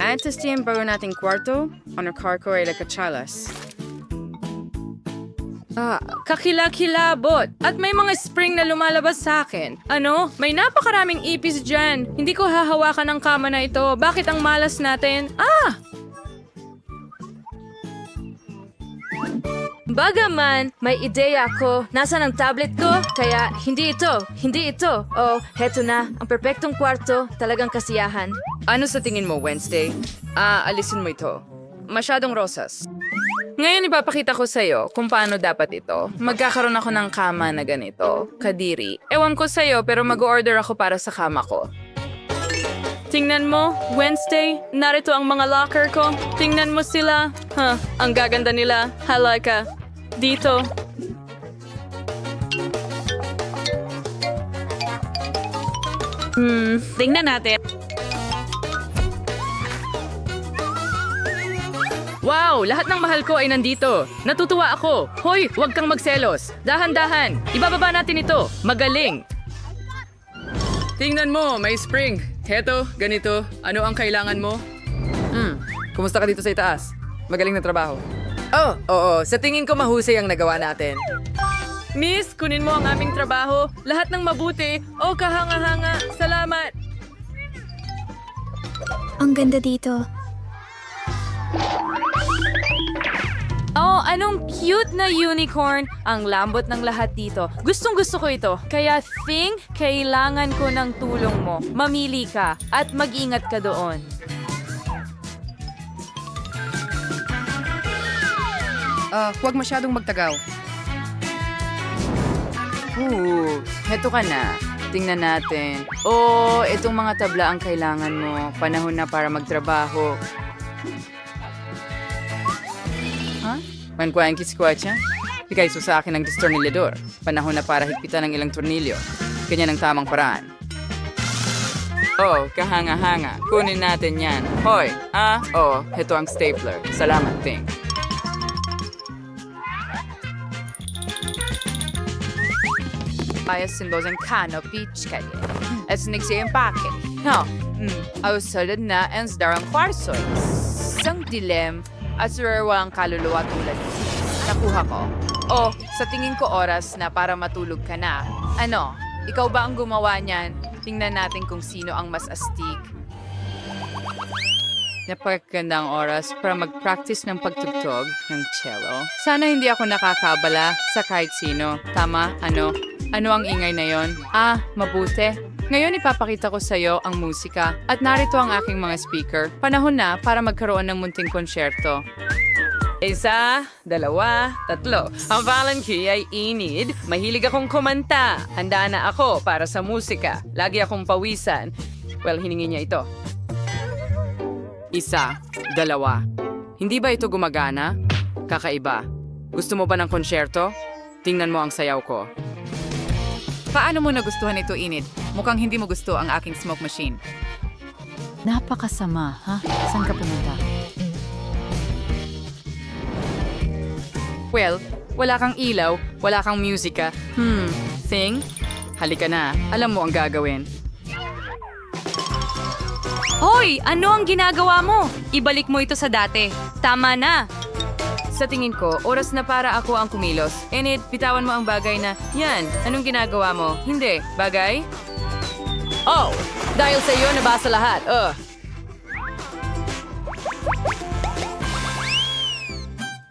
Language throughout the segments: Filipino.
At sa steam bago nating kwarto, honor car ko ay lakachalas. Kakilakilabot. At may mga spring na lumalabas sa akin. Ano? May napakaraming ipis dyan. Hindi ko hahawakan ang kama na ito. Bakit ang malas natin? Bagaman, may ideya ako. Nasaan ang tablet ko? Kaya, hindi ito. Oh, heto na. Ang perpektong kwarto. Talagang kasiyahan. Ano sa tingin mo, Wednesday? Alisin mo ito. Masyadong rosas. Ngayon ipapakita ko sa'yo kung paano dapat ito. Magkakaroon ako ng kama na ganito. Kadiri. Ewan ko sa'yo pero mag-order ako para sa kama ko. Tingnan mo, Wednesday, narito ang mga locker ko. Tingnan mo sila. Ang gaganda nila. Halika. Dito. Tingnan natin. Wow! Lahat ng mahal ko ay nandito. Natutuwa ako. Hoy, huwag kang magselos. Dahan-dahan. Ibababa natin ito. Magaling. Tingnan mo, may spring. Heto, ganito. Ano ang kailangan mo? Kumusta ka dito sa itaas? Magaling na trabaho. Oh, oo. Sa tingin ko mahusay ang nagawa natin. Miss, kunin mo ang aming trabaho. Lahat ng mabuti. Oh, kahanga-hanga. Salamat. Ang ganda dito. Oh, anong cute na unicorn. Ang lambot ng lahat dito. Gustong-gusto ko ito. Kaya kailangan ko ng tulong mo. Mamili ka at mag-ingat ka doon. Huwag masyadong magtagaw. Heto ka na. Tingnan natin. Oh, itong mga tabla ang kailangan mo. Panahon na para magtrabaho. Mankuhaan kiskwatcha? Bigay sa akin ng distornilyador. Panahon na para higpitan ng ilang tornilyo. Ganyan ang tamang paraan. Oh, kahanga-hanga. Kunin natin yan. Hoy, heto ang stapler. Salamat, Ting. Ayos simbosang canopy chkali. At nagsiempake. Ausolid na ang darang kwarsoy. Isang dilem at surerwa ang kaluluwa tulad. Nakuha ko. Oh, sa tingin ko oras na para matulog ka na. Ano? Ikaw ba ang gumawa niyan? Tingnan natin kung sino ang mas astig. Napakagandang oras para mag-practice ng pagtugtog ng cello. Sana hindi ako nakakabala sa kahit sino. Tama? Ano? Ano ang ingay na yon? Mabuti. Ngayon ipapakita ko sa iyo ang musika at narito ang aking mga speaker. Panahon na para magkaroon ng munting konsyerto. 1, 2, 3. Ang Valentine ay inid. Mahilig akong kumanta. Handa na ako para sa musika. Lagi akong pawisan. Well, hiningi niya ito. 1, 2. Hindi ba ito gumagana? Kakaiba. Gusto mo ba ng konsyerto? Tingnan mo ang sayaw ko. Paano mo nagustuhan ito, Inid? Mukhang hindi mo gusto ang aking smoke machine. Napakasama, ha? Saan ka pumunta? Well, wala kang ilaw, wala kang musika. Thing? Halika na. Alam mo ang gagawin. Hoy! Ano ang ginagawa mo? Ibalik mo ito sa dati. Tama na. Sa tingin ko, oras na para ako ang kumilos. Enid, bitawan mo ang bagay na, yan, anong ginagawa mo? Hindi, bagay? Oh! Dahil sa iyo, nabasa lahat.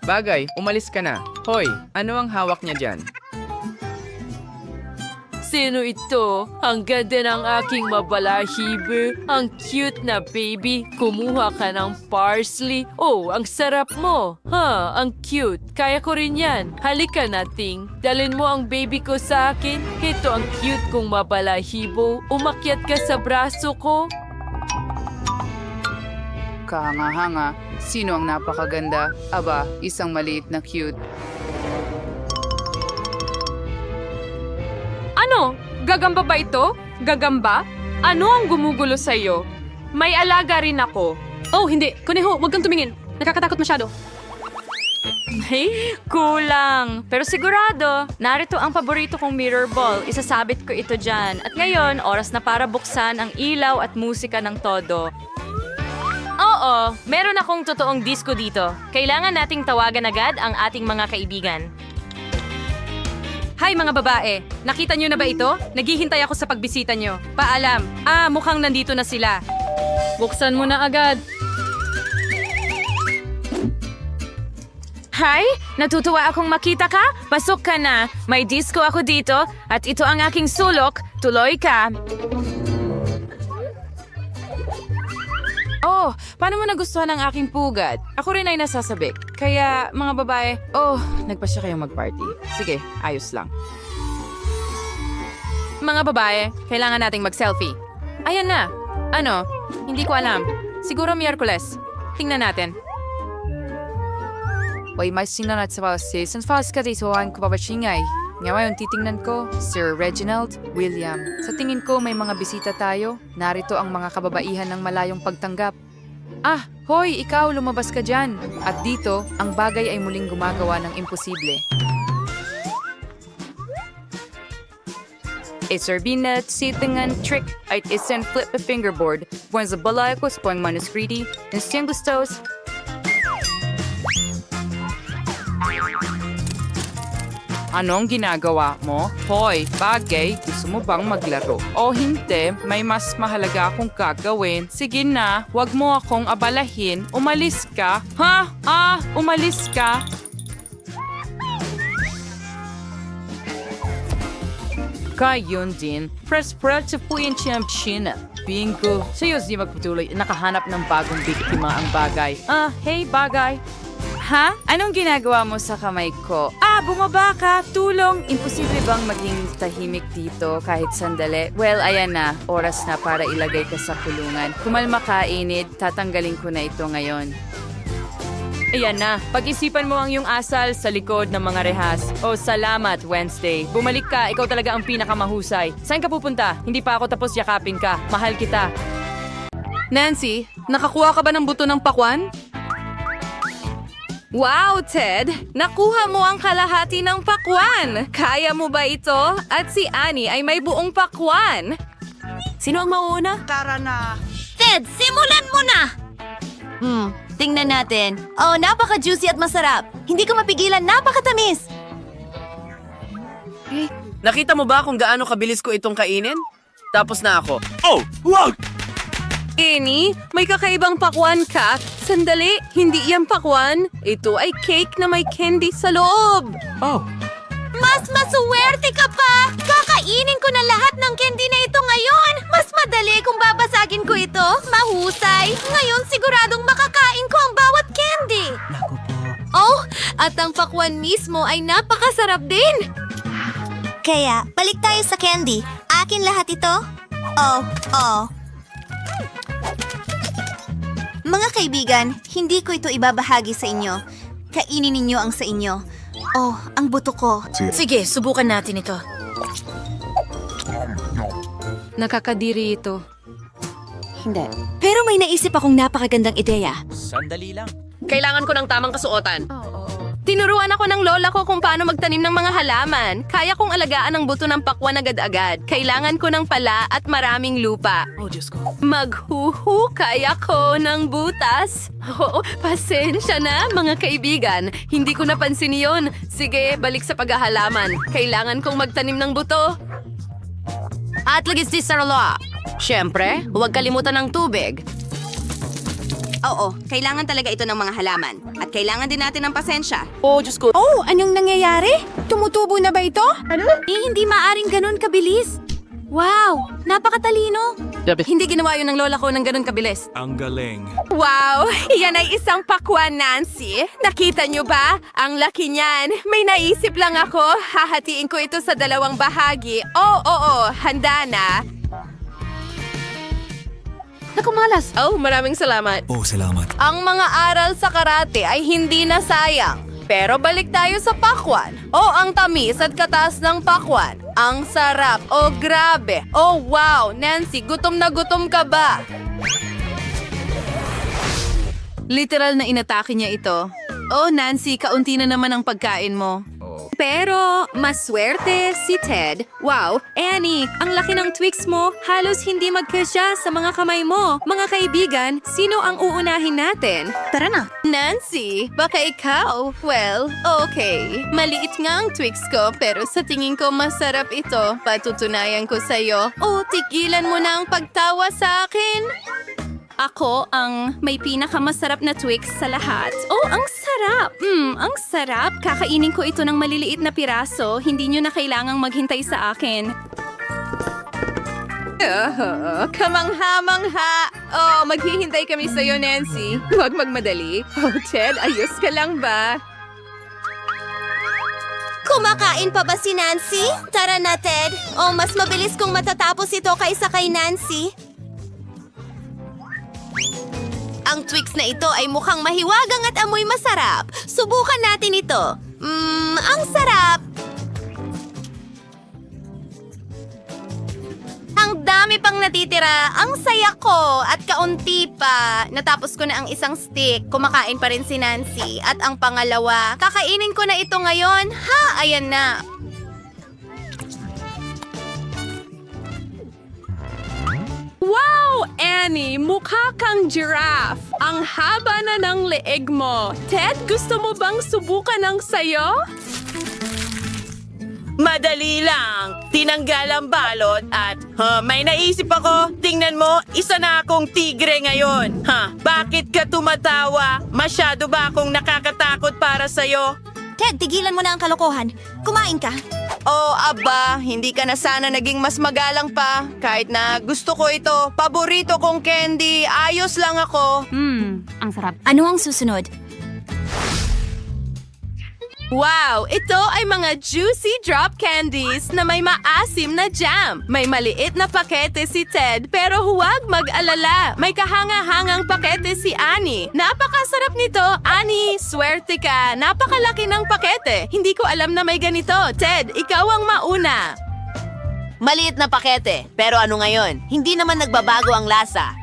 Bagay, umalis ka na. Hoy, ano ang hawak niya dyan? Sino ito? Ang ganda ng aking mabalahibo. Ang cute na baby. Kumuha ka ng parsley. Oh, ang sarap mo. Ang cute. Kaya ko rin yan. Halika na, Ting. Dalhin mo ang baby ko sa akin. Ito ang cute kong mabalahibo. Umakyat ka sa braso ko. Kahanga-hanga. Sino ang napakaganda? Aba, isang maliit na cute. Ano? Gagamba ba ito? Gagamba? Ano ang gumugulo sa'yo? May alaga rin ako. Oh, hindi. Kuneho, huwag kang tumingin. Nakakatakot masyado. Hey, kulang. Pero sigurado, narito ang paborito kong mirror ball. Isasabit ko ito dyan. At ngayon, oras na para buksan ang ilaw at musika ng todo. Oo, meron akong totoong disco dito. Kailangan nating tawagan agad ang ating mga kaibigan. Hi mga babae! Nakita nyo na ba ito? Naghihintay ako sa pagbisita nyo. Paalam. Mukhang nandito na sila. Buksan mo na agad. Hi! Natutuwa akong makita ka. Pasok ka na. May disco ako dito at ito ang aking sulok. Tuloy ka. Oh, paano mo nagustuhan ang aking pugad? Ako rin ay nasasabik. Kaya, mga babae, nagpa siya kayong mag-party. Sige, ayos lang. Mga babae, kailangan nating mag-selfie. Ayan na. Ano? Hindi ko alam. Siguro Miyerkules. Tingnan natin. Uy, may sinanat sa palasis. Ang falas ka dito ang kapapachingay. Ngayon, titingnan ko, Sir Reginald William. Sa tingin ko, may mga bisita tayo. Narito ang mga kababaihan ng malayong pagtanggap. Hoy, ikaw, lumabas ka dyan. At dito, ang bagay ay muling gumagawa ng imposible. Isarbina sitingan trick ay isen flip a fingerboard. Buwan sa balay ko sa puwang manuskriti. Insting gustos. Anong ginagawa mo? Hoy, bagay, gusto mo bang maglaro? O hindi, may mas mahalaga akong gagawin. Sige na, wag mo akong abalahin. Umalis ka. Umalis ka. Kayon din, press sa puyin siyang China. Bingo, sa'yo di magpatuloy, nakahanap ng bagong biktima ang bagay. Hey bagay. Anong ginagawa mo sa kamay ko? Bumaba ka! Tulong! Imposible bang maging tahimik dito kahit sandali? Well, ayan na. Oras na para ilagay ka sa kulungan. Kumalma ka, Enid. Tatanggalin ko na ito ngayon. Ayan na. Pag-isipan mo ang iyong asal sa likod ng mga rehas. Salamat, Wednesday. Bumalik ka. Ikaw talaga ang pinakamahusay. Saan ka pupunta? Hindi pa ako tapos yakapin ka. Mahal kita. Nancy, nakakuha ka ba ng buto ng pakwan? Wow, Ted! Nakuha mo ang kalahati ng pakwan! Kaya mo ba ito? At si Annie ay may buong pakwan! Sino ang mauuna? Ted, simulan mo na! Tingnan natin. Napaka-juicy at masarap. Hindi ko mapigilan, napakatamis. Nakita mo ba kung gaano kabilis ko itong kainin? Tapos na ako. Annie, may kakaibang pakwan ka. Sandali, hindi yan pakwan. Ito ay cake na may candy sa loob. Mas masuwerte ka pa! Kakainin ko na lahat ng candy na ito ngayon! Mas madali kung babasagin ko ito. Mahusay! Ngayon siguradong makakain ko ang bawat candy! At ang pakwan mismo ay napakasarap din! Kaya, balik tayo sa candy. Akin lahat ito? Mga kaibigan, hindi ko ito ibabahagi sa inyo. Kainin ninyo ang sa inyo. Ang buto ko. Sige, subukan natin ito. Nakakadiri ito. Hindi. Pero may naisip akong napakagandang ideya. Kailangan ko ng tamang kasuotan. Tinuruan ako ng lola ko kung paano magtanim ng mga halaman. Kaya kong alagaan ang buto ng pakwan agad-agad. Kailangan ko ng pala at maraming lupa. Maghuhukay ako ng butas. Pasensya na, mga kaibigan. Hindi ko napansin yon. Sige, balik sa paghahalaman. Kailangan kong magtanim ng buto. At lagis di sa rolo. Siyempre, huwag kalimutan ng tubig. Kailangan talaga ito ng mga halaman. At kailangan din natin ng pasensya. Anong nangyayari? Tumutubo na ba ito? Hindi maaring ganun kabilis. Wow, napakatalino. Hindi ginawa yun ng lola ko ng ganun kabilis. Ang galing. Wow! Iyan ay isang pakwan, Nancy. Nakita niyo ba? Ang laki niyan. May naisip lang ako. Hahatiin ko ito sa dalawang bahagi. Handa na. Naku, malas. Maraming salamat. Salamat. Ang mga aral sa karate ay hindi na sayang. Pero balik tayo sa pakwan. Ang tamis at katas ng pakwan. Ang sarap. Grabe. Wow. Nancy, gutom na gutom ka ba? Literal na inatake niya ito. Nancy, kaunti na naman ang pagkain mo. Pero, maswerte si Ted. Wow, Annie, ang laki ng Twix mo. Halos hindi magkasya sa mga kamay mo. Mga kaibigan, sino ang uunahin natin? Tara na. Nancy, baka ikaw? Well, okay. Maliit nga ang Twix ko, pero sa tingin ko masarap ito. Patutunayan ko sa'yo. Oh, tigilan mo na ang pagtawa sa akin. Ako ang may pinakamasarap na Twix sa lahat. Oh, ang sarap! Ang sarap. Kakainin ko ito ng maliliit na piraso. Hindi nyo na kailangang maghintay sa akin. Kamangha-mangha. Oh, maghihintay kami sa'yo, Nancy. Huwag magmadali. Oh, Ted, ayos ka lang ba? Kumakain pa ba si Nancy? Tara na, Ted. Oh, mas mabilis kong matatapos ito kaysa kay Nancy. Ang Twix na ito ay mukhang mahiwagang at amoy masarap. Subukan natin ito. Ang sarap! Ang dami pang natitira. Ang saya ko at kaunti pa. Natapos ko na ang isang stick. Kumakain pa rin si Nancy. At ang pangalawa, kakainin ko na ito ngayon. Ha, ayan na. Wow, Annie! Mukha kang giraffe. Ang haba na ng leeg mo. Ted, gusto mo bang subukan ng sayo? Madali lang. Tinanggal ang balot at may naisip ako. Tingnan mo, isa na akong tigre ngayon. Bakit ka tumatawa? Masyado ba akong nakakatakot para sa'yo? Ted, tigilan mo na ang kalokohan. Kumain ka. Oh, aba, hindi ka na sana naging mas magalang pa. Kahit na gusto ko ito, paborito kong candy, ayos lang ako. Ang sarap. Ano ang susunod? Wow, ito ay mga juicy drop candies na may maasim na jam. May maliit na pakete si Ted, pero huwag mag-alala. May kahanga-hangang pakete si Annie. Napakasarap nito, Annie. Swerte ka. Napakalaki ng pakete. Hindi ko alam na may ganito. Ted, ikaw ang mauna. Maliit na pakete, pero ano ngayon? Hindi naman nagbabago ang lasa.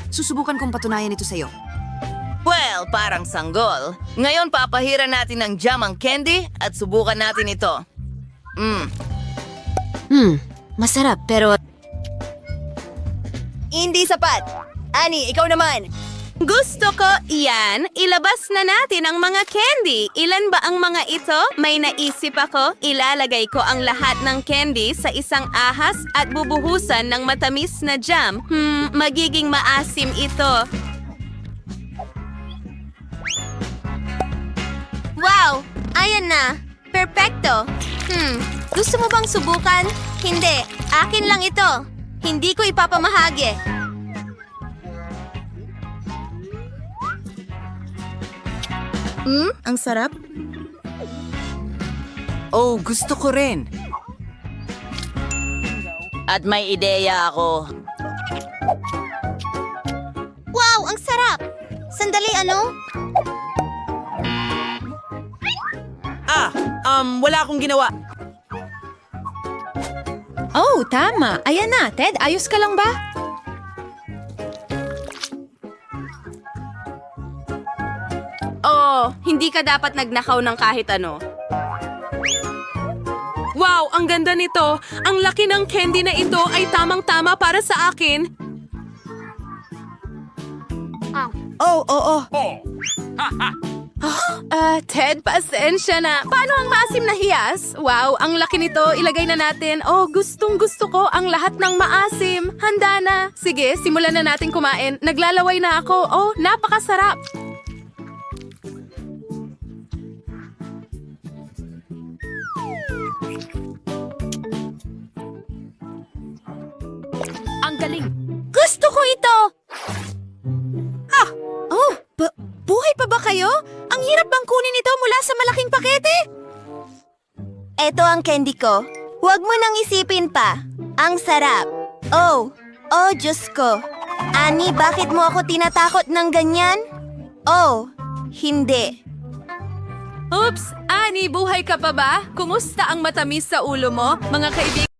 Susubukan kong patunayan ito sa'yo. Well, parang sanggol. Ngayon papahiran natin ng jam ang candy at subukan natin ito. Masarap pero... Hindi sapat. Annie, ikaw naman. Gusto ko iyan. Ilabas na natin ang mga candy. Ilan ba ang mga ito? May naisip ako. Ilalagay ko ang lahat ng candy sa isang ahas at bubuhusan ng matamis na jam. Magiging maasim ito. Wow! Ayan na! Perpekto! Gusto mo bang subukan? Hindi. Akin lang ito. Hindi ko ipapamahagi. Ang sarap. Oh, gusto ko rin. At may ideya ako. Wow! Ang sarap! Sandali, ano? Wala akong ginawa. Oh, tama. Ayan na. Ted, ayos ka lang ba? Oh, hindi ka dapat nagnakaw ng kahit ano. Wow, ang ganda nito. Ang laki ng candy na ito ay tamang-tama para sa akin. Ted, pasensya na. Paano ang maasim na hiyas? Wow, ang laki nito. Ilagay na natin. Oh, gustong-gusto ko ang lahat ng maasim. Handa na. Sige, simulan na natin kumain. Naglalaway na ako. Oh, napakasarap. Ang galing. Gusto ko ito! Oh, buhay pa ba kayo? Ang hirap bang kunin ito mula sa malaking pakete? Ito ang candy ko. Huwag mo nang isipin pa. Ang sarap. Oh, Diyos ko. Annie, bakit mo ako tinatakot ng ganyan? Oh, hindi. Oops! Annie, buhay ka pa ba? Kumusta ang matamis sa ulo mo? Mga kaibigan,